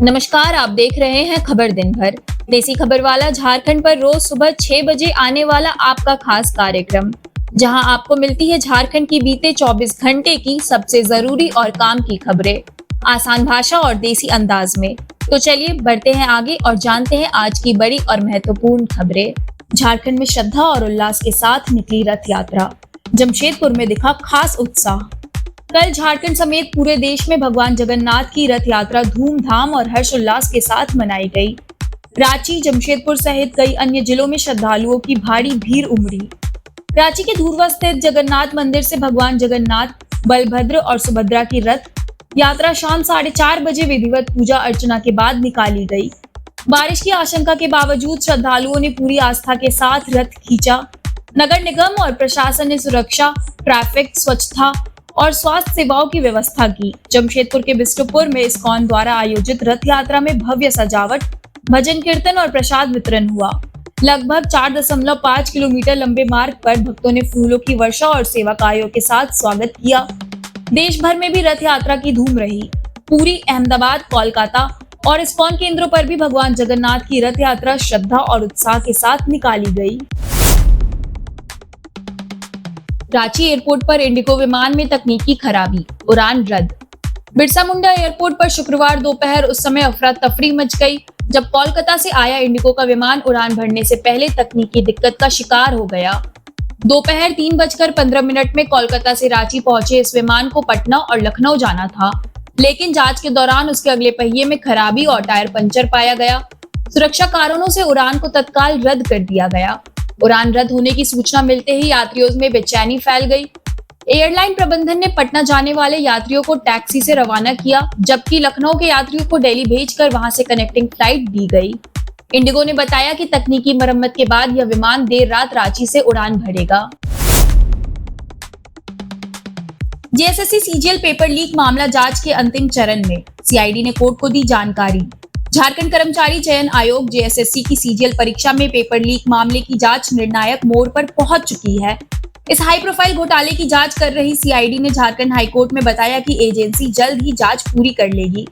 नमस्कार, आप देख रहे हैं खबर दिन भर। देसी खबर वाला झारखंड पर रोज सुबह 6 बजे आने वाला आपका खास कार्यक्रम, जहां आपको मिलती है झारखंड की बीते 24 घंटे की सबसे जरूरी और काम की खबरें, आसान भाषा और देसी अंदाज में। तो चलिए बढ़ते हैं आगे और जानते हैं आज की बड़ी और महत्वपूर्ण खबरें। झारखंड में श्रद्धा और उल्लास के साथ निकली रथ यात्रा, जमशेदपुर में दिखा खास उत्साह। कल झारखंड समेत पूरे देश में भगवान जगन्नाथ की रथ यात्रा धूमधाम और हर्षोल्लास के साथ मनाई गई। रांची, जमशेदपुर सहित कई अन्य जिलों में श्रद्धालुओं की भारी भीड़ उमड़ी। रांची के धुरवा स्थित जगन्नाथ मंदिर से भगवान जगन्नाथ, बलभद्र और सुभद्रा की रथ यात्रा शाम 4:30 बजे विधिवत पूजा अर्चना के बाद निकाली गई। बारिश की आशंका के बावजूद श्रद्धालुओं ने पूरी आस्था के साथ रथ खींचा। नगर निगम और प्रशासन ने सुरक्षा, ट्रैफिक, स्वच्छता और स्वास्थ्य सेवाओं की व्यवस्था की। जमशेदपुर के बिष्टुपुर में इस्कॉन द्वारा आयोजित रथ यात्रा में भव्य सजावट, भजन कीर्तन और प्रसाद वितरण हुआ। लगभग 4.5 किलोमीटर लंबे मार्ग पर भक्तों ने फूलों की वर्षा और सेवा कार्यों के साथ स्वागत किया। देश भर में भी रथ यात्रा की धूम रही। पुरी, अहमदाबाद, कोलकाता और इस्कॉन केंद्रों पर भी भगवान जगन्नाथ की रथ यात्रा श्रद्धा और उत्साह के साथ निकाली गई। रांची एयरपोर्ट पर इंडिगो विमान में तकनीकी खराबी, उड़ान रद्द। बिरसा मुंडा एयरपोर्ट पर शुक्रवार दोपहर उस समय अफरा तफरी मच गई जब कोलकाता से आया इंडिगो का विमान उड़ान भरने से पहले तकनीकी दिक्कत का शिकार हो गया। दोपहर 3:15 में कोलकाता से रांची पहुंचे इस विमान को पटना और लखनऊ जाना था, लेकिन जांच के दौरान उसके अगले पहिए में खराबी और टायर पंचर पाया गया। सुरक्षा कारणों से उड़ान को तत्काल रद्द कर दिया गया। उड़ान रद्द होने की सूचना मिलते ही यात्रियों में बेचैनी फैल गई। एयरलाइन प्रबंधन ने पटना जाने वाले यात्रियों को टैक्सी से रवाना किया, जबकि लखनऊ के यात्रियों को दिल्ली भेजकर वहां से कनेक्टिंग फ्लाइट दी गई। इंडिगो ने बताया कि तकनीकी मरम्मत के बाद यह विमान देर रात रांची से उड़ान भरेगा। जेएसएससी सीजीएल पेपर लीक मामला जांच के अंतिम चरण में, सीआईडी ने कोर्ट को दी जानकारी। झारखंड कर्मचारी चयन आयोग जेएसएससी की सीजीएल परीक्षा में पेपर लीक मामले की जांच निर्णायक मोड़ पर पहुंच चुकी है। इस हाई प्रोफाइल घोटाले की जांच कर रही सीआईडी ने झारखंड हाईकोर्ट में बताया कि एजेंसी जल्द ही जांच पूरी कर लेगी।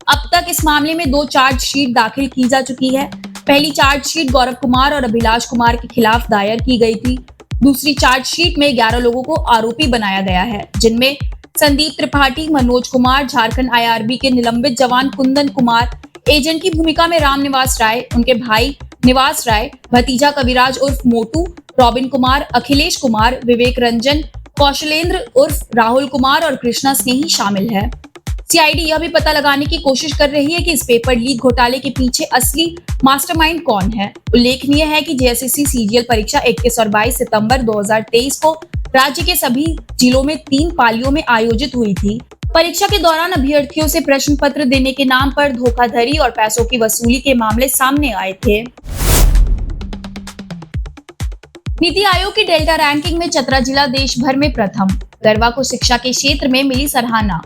अब तक इस मामले में 2 चार्जशीट दाखिल की जा चुकी है। पहली चार्जशीट गौरव कुमार और अभिलाष कुमार के खिलाफ दायर की गई थी। दूसरी चार्जशीट में 11 लोगों को आरोपी बनाया गया है, जिनमें संदीप त्रिपाठी, मनोज कुमार, झारखंड आईआरबी के निलंबित जवान कुंदन कुमार, एजेंट की भूमिका में राम निवास राय, उनके भाई निवास राय, भतीजा कविराज उर्फ मोटू, रॉबिन कुमार, अखिलेश कुमार, विवेक रंजन, कौशलेंद्र उर्फ राहुल कुमार और कृष्णा स्नेही शामिल है। सीआईडी यह भी पता लगाने की कोशिश कर रही है कि इस पेपर लीक घोटाले के पीछे असली मास्टरमाइंड कौन है। उल्लेखनीय है कि जेएसएससी सीजीएल परीक्षा 21 और 22 सितंबर 2023 को राज्य के सभी जिलों में 3 पालियों में आयोजित हुई थी। परीक्षा के दौरान अभ्यर्थियों से प्रश्न पत्र देने के नाम पर धोखाधड़ी और पैसों की वसूली के मामले सामने आए थे। नीति आयोग की डेल्टा रैंकिंग में चतरा जिला देश भर में प्रथम। गरबा को शिक्षा के क्षेत्र में मिली सराहना।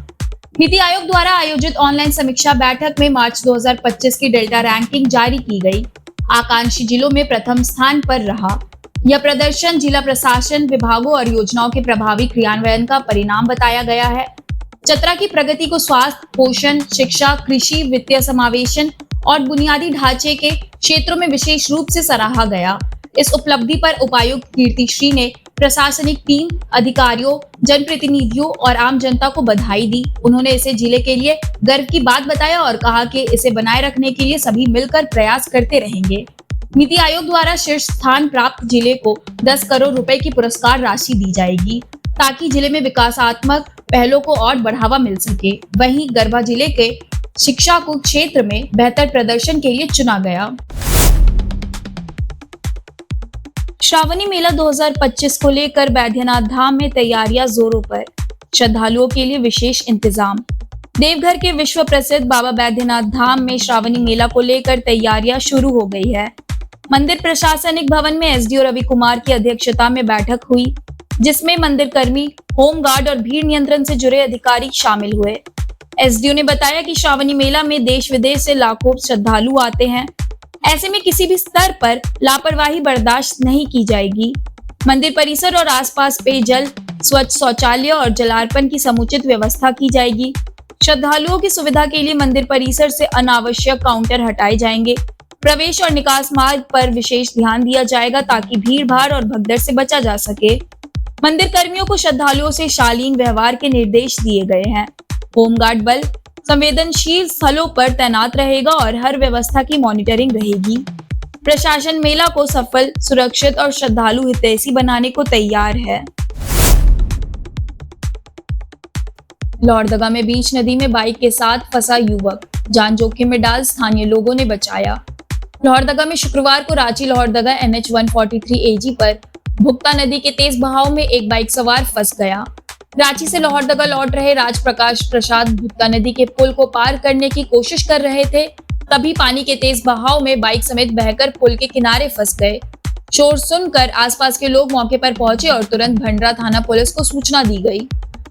नीति आयोग द्वारा आयोजित ऑनलाइन समीक्षा बैठक में मार्च 2025 की डेल्टा रैंकिंग जारी की गई। आकांक्षी जिलों में प्रथम स्थान पर रहा। यह प्रदर्शन जिला प्रशासन, विभागों और योजनाओं के प्रभावी क्रियान्वयन का परिणाम बताया गया है। चतरा की प्रगति को स्वास्थ्य, पोषण, शिक्षा, कृषि, वित्तीय समावेशन और बुनियादी ढांचे के क्षेत्रों में विशेष रूप से सराहा गया। इस उपलब्धि पर उपायुक्त कीर्तिश्री ने प्रशासनिक टीम, अधिकारियों, जनप्रतिनिधियों और आम जनता को बधाई दी। उन्होंने इसे जिले के लिए गर्व की बात बताया और कहा कि इसे बनाए रखने के लिए सभी मिलकर प्रयास करते रहेंगे। नीति आयोग द्वारा शीर्ष स्थान प्राप्त जिले को 10 करोड़ रुपए की पुरस्कार राशि दी जाएगी, ताकि जिले में विकासात्मक पहलों को और बढ़ावा मिल सके। वहीं गरबा जिले के शिक्षा को क्षेत्र में बेहतर प्रदर्शन के लिए चुना गया। श्रावणी मेला 2025 को लेकर बैद्यनाथ धाम में तैयारियां जोरों पर, श्रद्धालुओं के लिए विशेष इंतजाम। देवघर के विश्व प्रसिद्ध बाबा बैद्यनाथ धाम में श्रावणी मेला को लेकर तैयारियां शुरू हो गई है। मंदिर प्रशासनिक भवन में एसडीओ रवि कुमार की अध्यक्षता में बैठक हुई, जिसमें मंदिर कर्मी, होमगार्ड और भीड़ नियंत्रण से जुड़े अधिकारी शामिल हुए। एसडीओ ने बताया कि श्रावणी मेला में देश विदेश से लाखों श्रद्धालु आते हैं। ऐसे में किसी भी स्तर पर लापरवाही बर्दाश्त नहीं की जाएगी। मंदिर परिसर और आसपास पेयजल, स्वच्छ शौचालय और जलार्पण की समुचित व्यवस्था की जाएगी। श्रद्धालुओं की सुविधा के लिए मंदिर परिसर से अनावश्यक काउंटर हटाए जाएंगे। प्रवेश और निकास मार्ग पर विशेष ध्यान दिया जाएगा ताकि भीड़ भाड़ और भगदड़ से बचा जा सके। मंदिर कर्मियों को श्रद्धालुओं से शालीन व्यवहार के निर्देश दिए गए हैं। होमगार्ड बल संवेदनशील स्थलों पर तैनात रहेगा और हर व्यवस्था की मॉनिटरिंग रहेगी। प्रशासन मेला को सफल, सुरक्षित और श्रद्धालु हितैषी बनाने को तैयार है। लोहरदगा में बीच नदी में बाइक के साथ फंसा युवक, जान जोखिम में डाल स्थानीय लोगों ने बचाया। लोहरदगा में शुक्रवार को रांची लोहरदगा NH 143 AG पर भुक्ता नदी के तेज बहाव में एक बाइक सवार फंस गया। रांची से लोहरदगा लौट रहे राजप्रकाश प्रसाद भुक्ता नदी के पुल को पार करने की कोशिश कर रहे थे, तभी पानी के तेज बहाव में बाइक समेत बहकर पुल के किनारे फंस गए। शोर सुनकर आसपास के लोग मौके पर पहुंचे और तुरंत भंडरा थाना पुलिस को सूचना दी गई।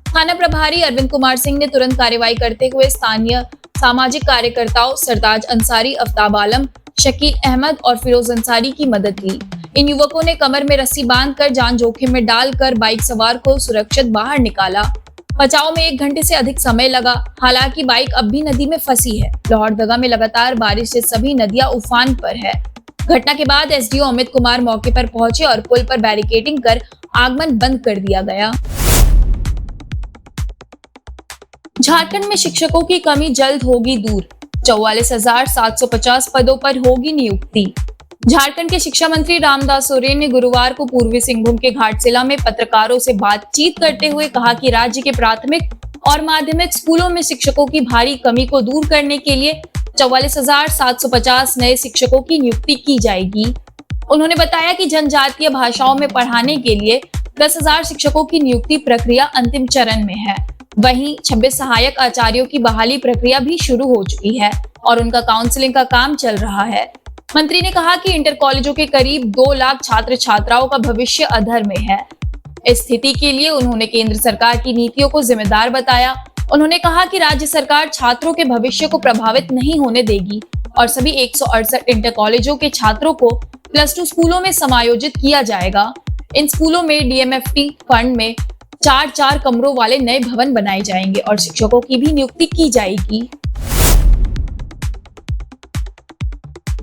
थाना प्रभारी अरविंद कुमार सिंह ने तुरंत कार्रवाई करते हुए स्थानीय सामाजिक कार्यकर्ताओं सरताज अंसारी, अफ्ताब आलम, शकील अहमद और फिरोज अंसारी की मदद ली। इन युवकों ने कमर में रस्सी बांधकर जान जोखिम में डालकर बाइक सवार को सुरक्षित बाहर निकाला। बचाव में 1 घंटे से अधिक समय लगा। हालांकि बाइक अब भी नदी में फंसी है। लोहरदगा में लगातार बारिश से सभी नदियां उफान पर है। घटना के बाद SDO अमित कुमार मौके पर पहुंचे और पुल पर बैरिकेडिंग कर आगमन बंद कर दिया गया। झारखंड में शिक्षकों की कमी जल्द होगी दूर, 44,750 पदों पर होगी नियुक्ति। झारखंड के शिक्षा मंत्री रामदास सोरेन ने गुरुवार को पूर्वी सिंहभूम के घाटशिला में पत्रकारों से बातचीत करते हुए कहा कि राज्य के प्राथमिक और माध्यमिक स्कूलों में शिक्षकों की भारी कमी को दूर करने के लिए 44,750 नए शिक्षकों की नियुक्ति की जाएगी। उन्होंने बताया कि जनजातीय भाषाओं में पढ़ाने के लिए 10,000 शिक्षकों की नियुक्ति प्रक्रिया अंतिम चरण में है। वहीं 26 सहायक आचार्यों की बहाली प्रक्रिया भी शुरू हो चुकी है और उनका काउंसलिंग का काम चल रहा है। मंत्री ने कहा कि इंटर कॉलेजों के करीब 2 लाख छात्र छात्राओं का भविष्य अधर में है। इस स्थिति के लिए उन्होंने केंद्र सरकार की नीतियों को जिम्मेदार बताया। उन्होंने कहा कि राज्य सरकार छात्रों के भविष्य को प्रभावित नहीं होने देगी और सभी 168 इंटर कॉलेजों के छात्रों को +2 स्कूलों में समायोजित किया जाएगा। इन स्कूलों में DMFT फंड में 4 कमरों वाले नए भवन बनाए जाएंगे और शिक्षकों की भी नियुक्ति की जाएगी।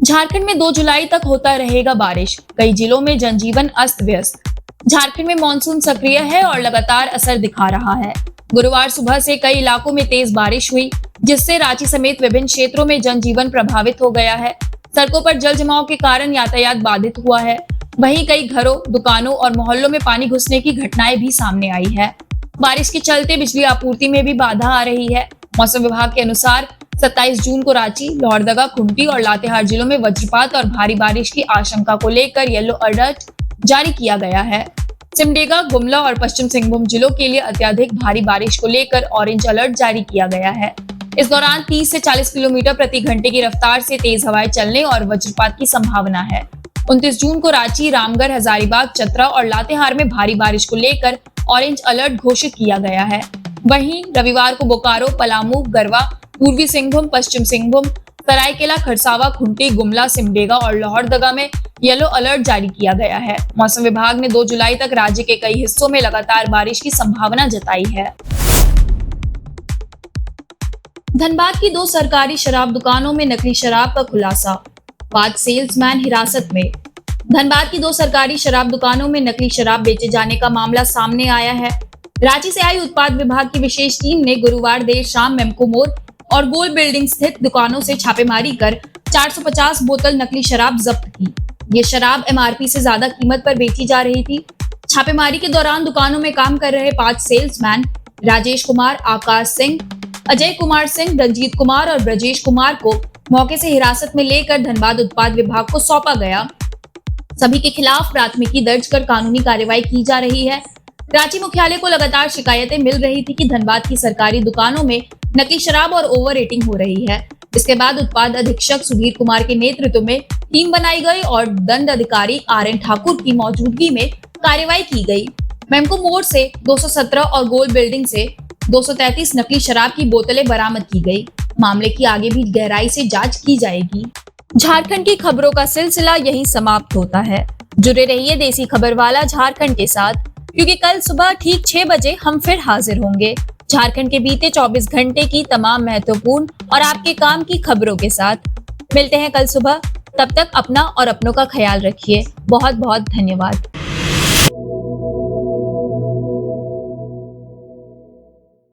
झारखंड में 2 जुलाई तक होता रहेगा बारिश, कई जिलों में जनजीवन अस्त व्यस्त। झारखंड में मानसून सक्रिय है और लगातार असर दिखा रहा है। गुरुवार सुबह से कई इलाकों में तेज बारिश हुई, जिससे रांची समेत विभिन्न क्षेत्रों में जनजीवन प्रभावित हो गया है। सड़कों पर जल जमाव के कारण यातायात बाधित हुआ है। वहीं कई घरों, दुकानों और मोहल्लों में पानी घुसने की घटनाएं भी सामने आई है। बारिश के चलते बिजली आपूर्ति में भी बाधा आ रही है। मौसम विभाग के अनुसार 27 जून को रांची, लोहरदगा, खूंटी और लातेहार जिलों में वज्रपात और भारी बारिश की आशंका को लेकर येलो अलर्ट जारी किया गया है। सिमडेगा, गुमला और पश्चिम सिंहभूम जिलों के लिए अत्यधिक भारी बारिश को लेकर ऑरेंज अलर्ट जारी किया गया है। इस दौरान 30 से 40 किलोमीटर प्रति घंटे की रफ्तार से तेज हवाएं चलने और वज्रपात की संभावना है। 29 जून को रांची, रामगढ़, हजारीबाग, चतरा और लातेहार में भारी बारिश को लेकर ऑरेंज अलर्ट घोषित किया गया है। वहीं रविवार को बोकारो, पलामू, गरवा, पूर्वी सिंहभूम, पश्चिम सिंहभूम, सरायकेला, खरसावा, खूंटी, गुमला, सिमडेगा और लोहरदगा में येलो अलर्ट जारी किया गया है। मौसम विभाग ने 2 जुलाई तक राज्य के कई हिस्सों में लगातार बारिश की संभावना जताई है। धनबाद की 2 सरकारी शराब दुकानों में नकली शराब का खुलासा, 5 सेल्समैन हिरासत में। धनबाद की 2 सरकारी शराब दुकानों में नकली शराब बेचे जाने का मामला सामने आया है। रांची से आई उत्पाद विभाग की विशेष टीम ने गुरुवार देर शाम मेमको मोड़ और गोल बिल्डिंग स्थित दुकानों से छापेमारी कर 450 बोतल नकली शराब जब्त की। ये शराब MRP से ज्यादा कीमत पर बेची जा रही थी। छापेमारी के दौरान दुकानों में काम कर रहे 5 सेल्समैन राजेश कुमार, आकाश सिंह, अजय कुमार सिंह, रंजीत कुमार और ब्रजेश कुमार को मौके से हिरासत में लेकर धनबाद उत्पाद विभाग को सौंपा गया। सभी के खिलाफ प्राथमिकी दर्ज कर कानूनी कार्रवाई की जा रही है। रांची मुख्यालय को लगातार शिकायतें मिल रही थी कि धनबाद की सरकारी दुकानों में नकली शराब और ओवर रेटिंग हो रही है। इसके बाद उत्पाद अधीक्षक सुधीर कुमार के नेतृत्व में टीम बनाई गई और दंड अधिकारी RN ठाकुर की मौजूदगी में कार्रवाई की गई। मेमको मोड़ से 217 और गोल बिल्डिंग से 233 नकली शराब की बोतलें बरामद की गई। मामले की आगे भी गहराई से जांच की जाएगी। झारखंड की खबरों का सिलसिला यहीं समाप्त होता है। जुड़े रहिए देसी खबर वाला झारखंड के साथ। क्योंकि कल सुबह ठीक 6 बजे हम फिर हाजिर होंगे झारखंड के बीते 24 घंटे की तमाम महत्वपूर्ण और आपके काम की खबरों के साथ। मिलते हैं कल सुबह, तब तक अपना और अपनों का ख्याल रखिए। बहुत बहुत धन्यवाद।